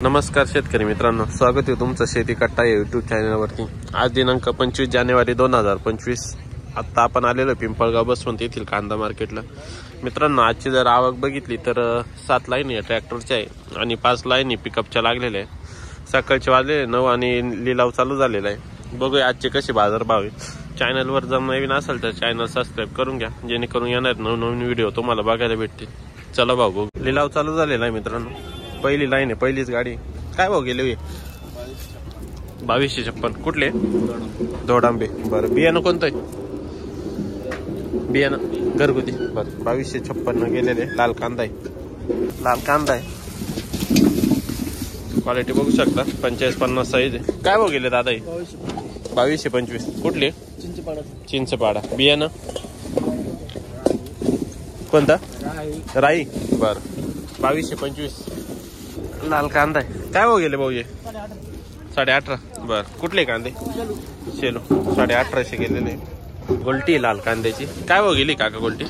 नमस्कार शेतकरी मित्रांनो, स्वागत आहे तुमचं शेती कट्टा या यूट्यूब चॅनलवरती। आज दिनांक 25 जानेवारी 2025। आता आपण आलेलो पिंपळगाव बसवंत येथील कांदा मार्केटला। मित्रांनो, आजची जर आवक बघितली तर 7 लाईन या ट्रॅक्टरच्या आहे आणि 5 लाईन पिकअपच्या लागलेल्या आहे। सकाळचे वाजले 9 आणि लिलाव चालू झालेला आहे। बघूया आजचे कसे बाजारभाव आहे। चॅनलवर जर नवीन असेल तर चॅनल सबस्क्राईब करून घ्या, जेणेकरून येणार नवनवीन व्हिडिओ तुम्हाला बघायला भेटतील। चला भाऊ, लिलाव चालू झालेला आहे मित्रांनो। पहिली लाईन आहे, पहिलीच गाडी। काय भाव गेले? 2256। कुठले? दोडांबे। बरं, बियाणं कोणतं आहे? बियाणं घरगुती। बरं, 2256 गेलेले। लाल कांदा आहे, लाल कांदा आहे। क्वालिटी बघू शकता, 45-50 साईज आहे। काय भाव गेले दादा? 2225। कुठले? चिंचपाडा। बियाणं कोणता? राई। बरं, 2225 लाल कांदा आहे। काय भाव गेले भाऊ? 18.5। बर, कुठले कांदे? शेलो। 1850 गेलेले। गोल्टी लाल कांद्याची। काय भाव गेली काका गोल्टी?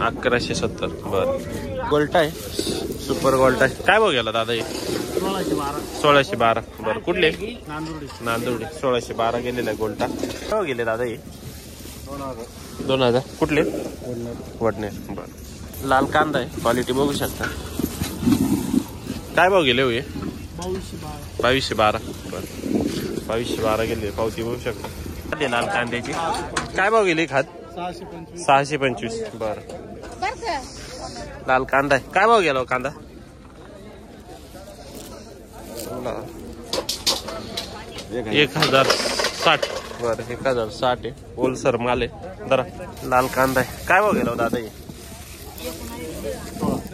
1170। बर, गोल्टा आहे, सुपर गोल्टा आहे। काय भाव गेला दादा? 1612। बर, कुठले? नांदुर्डी। 1612 गेलेला आहे गोल्टा। काय भाव गेले दादा? 2000। कुठले? वडनेर। बर, लाल कांदा आहे, क्वालिटी बघू शकता। काय भाव गेले? 2212। बरं, 2212 गेले। पावती बघू शकता लाल कांद्याची। काय भाव गेले खात? 625। बरं, लाल कांदा आहे। काय भाव गेला कांदा? 1060। बरं, 1060 आहे। ओलसर माल आहे जरा। लाल कांदा आहे। काय भाव गेला दादा?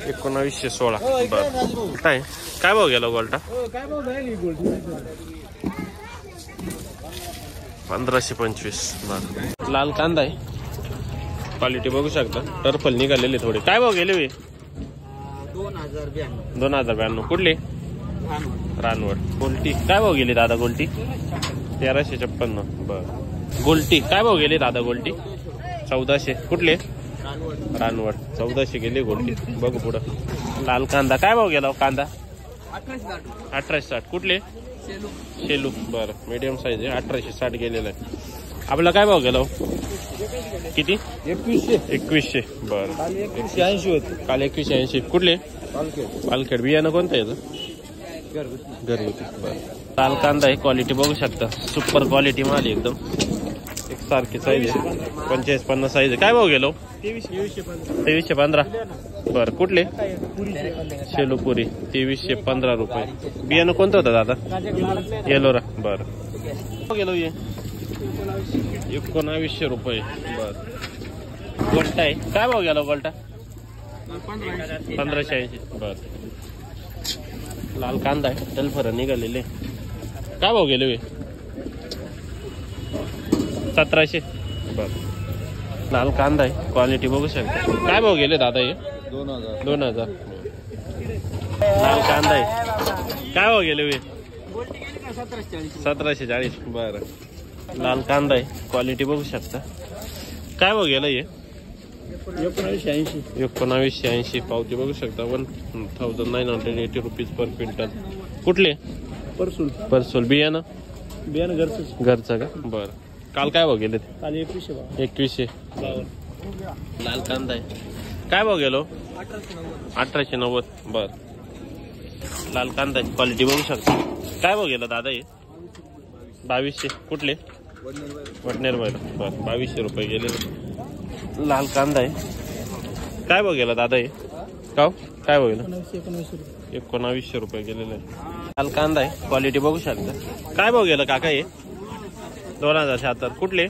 1916। बरं, काय भाव गेला गोल्टा? 1525। बरं, लाल कांदा आहे, क्वालिटी बघू शकता। टर्फल निघालेले थोडे। काय भाव गेले? 2092। कुठले? रानवड। गोल्टी काय भाव गेली दादा? गोल्टी 1356। बरं, गोल्टी काय भाव गेले दादा? गोल्टी 1400। कुठले? रानवड। 1400 गेले गोल्टी। बघू पुढं। लाल कांदा काय भाव गेला कांदा? 1860। कुठले? शेलू। बरं, मीडियम साईज आहे, 1860 गेलेला आहे। आपला काय भाव गेला? किती? 2100। बरं, 180 होते काल। 2180। कुठले? पालखेड। बियाणं कोणतं याचं? घरगुती। बरं, लाल कांदा आहे, क्वालिटी बघू शकता। सुपर क्वालिटी माल एकदम एकसारखी साईज आहे। 45-50 साईज आहे। काय भाव गेलो? 2315। बरं, कुठले? शेलूपुरी। 2315 रुपये। बियाणं कोणतं होतं दादा? येलोरा। बरं, गेलो 1900 रुपये। बरं, गोल्टा आहे। काय भाव गेला गोल्टा? 1580। बरं, लाल कांदा आहे, टलफर निघालेले। काय भाव गेले? 1700। बरं, लाल कांदा आहे, क्वालिटी बघू शकता। काय भाव गेले दादा? 2000। लाल कांदा आहे। काय भाव गेले? 1740। बरं, लाल कांदा आहे, क्वालिटी बघू शकता। काय भाव गेला? 1980। पावती बघू शकता। 1980 रुपीज पर क्विंटल। कुठले? परसूल। बियाणं घरचं का? बरं, काल काय भाव गेले? 2100। लाल कांदा आहे। काय भाव गेलो? 1890। बर, लाल कांदा आहे, क्वालिटी बघू शकता। काय भाव गेला दादा? 2200। कुठले? वडनेर। बर, 2200 रुपये गेले। लाल कांदा आहे। काय भाव गेला दादा? काय भाव गेला? 1900 रुपये गेलेले। लाल कांदा आहे, क्वालिटी बघू शकता। काय भाव गेला काका? 2076। कुठले?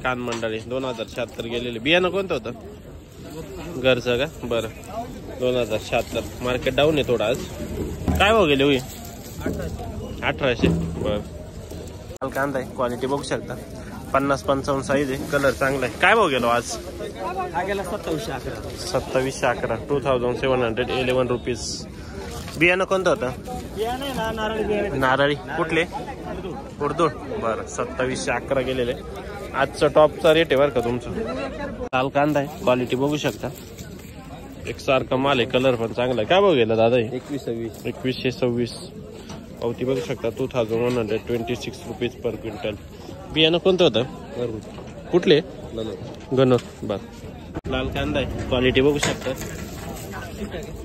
कान मंडळी। 2076 गेलेले। बियाणं कोणतं होतं? घरचं का? बरं, 2076। मार्केट डाऊन आहे थोडा आज। काय भाव गेले? 1800। बरं, लाल कांदा आहे, क्वालिटी बघू शकता। 50-55 साईज आहे, कलर चांगला आहे। काय भाव गेलो आज? 2711। 2711 रुपीज। बियाणं कोणतं होतं? नारळी। कुठले? उर्दू। बरं, 2711 गेलेले। आजचं टॉपचा रेट आहे बरं का तुमचं। लाल कांदा आहे, क्वालिटी बघू शकता। एकसारखा माल आहे, कलर पण चांगला आहे. काय भाव गेला दादा हे? 2126 पावती बघू शकता 2126 रुपीज पर क्विंटल. बियाणं कोणतं होतं? कुठले? गणोर. बर. लाल कांदा आहे, क्वालिटी बघू शकता.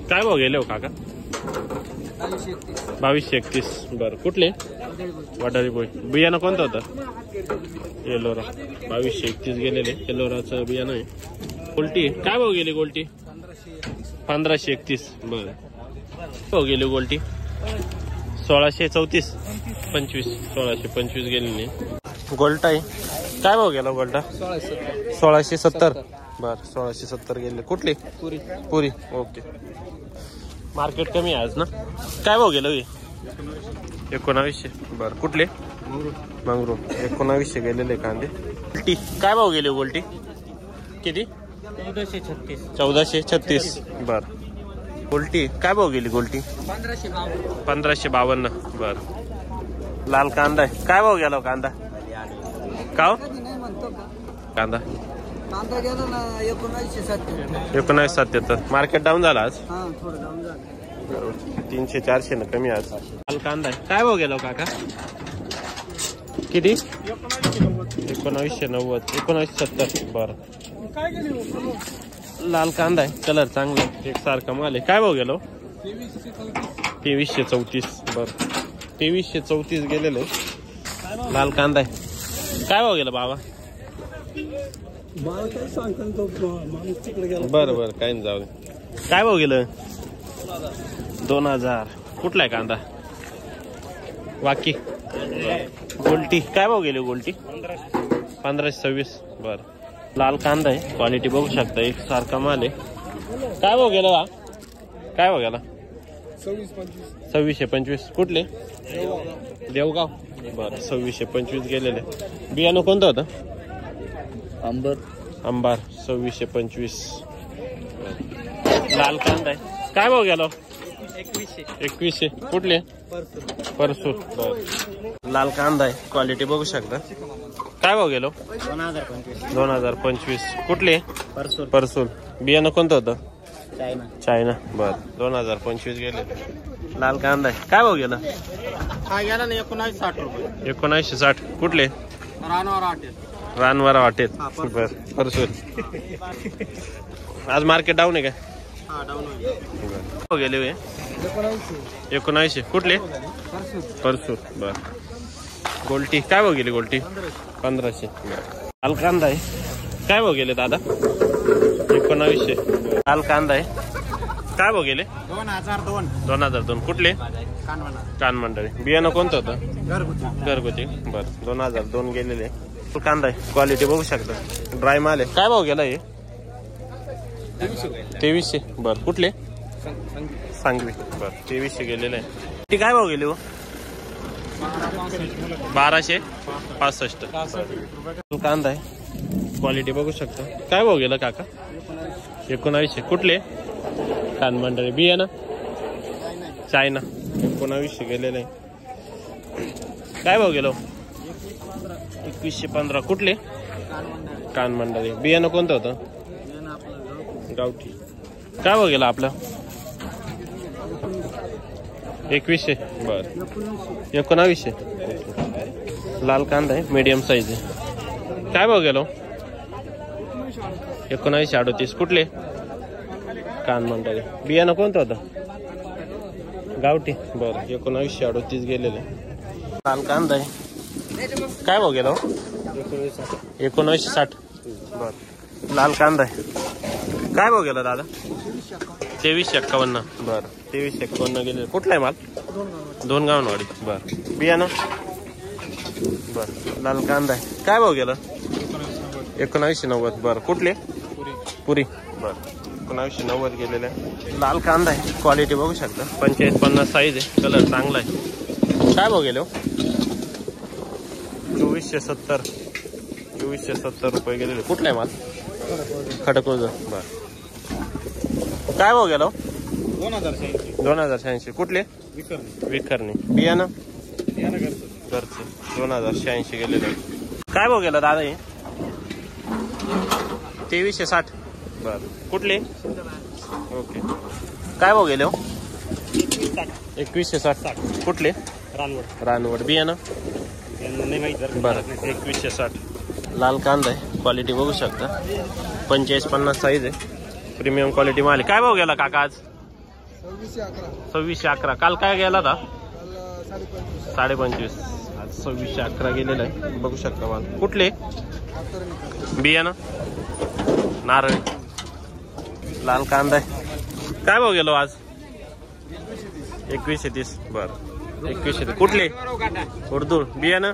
काय भाव गेले हो काका? 2231. बरं. कुठले? वडाळी बोय. बियाणं कोणतं होतं? एलोरा. 2231 गेलेले एलोराचं बियाणं आहे. गोल्टी काय भाव गेली? गोल्टी 1531. बरं. भाव गेली गोल्टी 1634. 1625 गेलेली. गोल्टा आहे, काय भाव गेला गोल्टा? 1670. बर. 1670 गेले. कुठली? पुरी. ओके. मार्केट कमी आहे आज ना. काय भाव गेलं? 1900. बरं. कुठले? मंगरू. 1900 गेलेले कांदे. गोल्टी काय भाव गेले? गोल्टी किती? 1436. बर. गोल्टी काय भाव गेली? गोल्टी 1552. बर. लाल कांदा आहे, काय भाव गेला कांदा? का कांदा 1977. मार्केट डाऊन झाला आज. 300-400 न कमी आज. लाल कांदा आहे, काय भाव गेला काका? किती? 1990. 1970. बरं. लाल कांदा आहे, कलर चांगला, एकसारखा माल आहे. काय भाव गेलो? 2334. बरं. 2334 गेलेले. लाल कांदा आहे, काय भाव गेला बाबा? बरं बरं, काही नाही, जाऊ दे. काय भाव गेलं? 2000. कुठला आहे कांदा? वाकी. गोल्टी काय भाव गेले? गोल्टी 1526. बरं. लाल कांदा आहे, क्वालिटी बघू शकता, एक सारखा माल आहे. काय भाव गेला? काय भाव गेला? 2625. कुठले? देवगाव. बरं. 2625 गेलेले. बियाणं कोणतं होतं? अंबार. 2625. लाल कांदा आहे, काय भाव गेला? 2100. कुठले? परसूर. बरं. लाल कांदा आहे, क्वालिटी बघू शकता. काय भाव गेलो? 2025. कुठले? परसूर. बियाणं कोणतं होतं? चायना. बर. 2025 गेले. लाल कांदा आहे, काय भाव गेला? हा गेला ना 1960 रुपये. 1960. कुठले? रानवारा वाटेल. बर. परसूर. आज मार्केट डाऊन आहे का? गेले 1900. कुठले? परसूर. बर. गोल्टी काय भाव गेली? गोल्टी 1500. लाल कांदा आहे, काय भाव गेले दादा? 1900. लाल कांदा आहे, काय भाव गेले? 2002. कुठले? कान मंडळी. बियाणं कोणतं होतं? घरगुती. बर. 2002 गेलेले. कांदा आहे, क्वालिटी बघू शकता, ड्राय माल आहे. काय भाव गेला? हे 2300. बर. कुठले? सांगवी. बर. 2300 गेलेले आहे. ती काय भाव गेली? 1265. कांदा आहे, क्वालिटी बघू शकता. काय भाव गेला काका? 1900. कुठले? कान मंडळी. बियाणं चायना. 1900 गेलेले आहे. काय भाव गेलो? 2115. कुठले? कान मंडळी. बियाणं कोणतं होतं? गावठी. काय भाव गेला आपला? 2100. बर. 1900. लाल कांदा आहे, मीडियम साईज आहे. काय भाव गेलो? 1938. कुठले? कान मंडळी. बियाणं कोणतं होतं? गावठी. बर. 1938 गेलेले. लाल कांदा आहे, काय भाव गेला? 1960. बर. लाल कांदा आहे, काय भाव गेला दादा? 2351. बर. 2351 गेले. कुठला आहे माल? दोन गावनवाडी. बर. बियाणं. बर. लाल कांदा आहे, काय भाव गेला? 1990. बर. कुठले? पुरी. बर. 1990 गेलेले आहे. लाल कांदा आहे, क्वालिटी बघू शकता, 45-50 साईज आहे, कलर चांगला आहे. काय भाव गेले? 2470. 2470 रुपये गेलेले. कुठला आहे माल? खडकोजर. बर. काय भाव गेला? 2086. कुठले? विखरणी. बियाणं घरचे. 2086 गेलेले. काय भाव गेला दादा? हे 2360. बर. कुठले? ओके. काय भाव गेले हो? 2160. कुठले? रानवड. बियाणं बरं 2160. लाल कांदा आहे, क्वालिटी बघू शकता. 45-50 साईज आहे, प्रीमियम क्वालिटी माल आहे. काय भाव गेला काका आज? 2611. काल काय गेला था? 25.5. आज 2611 गेलेला आहे, बघू शकता माल. कुठले? बियाणं नारळ. लाल कांदा आहे. काय भाव गेलो आज? 2130. बरं 2130. कुठले? उर्दूळ. बियाणं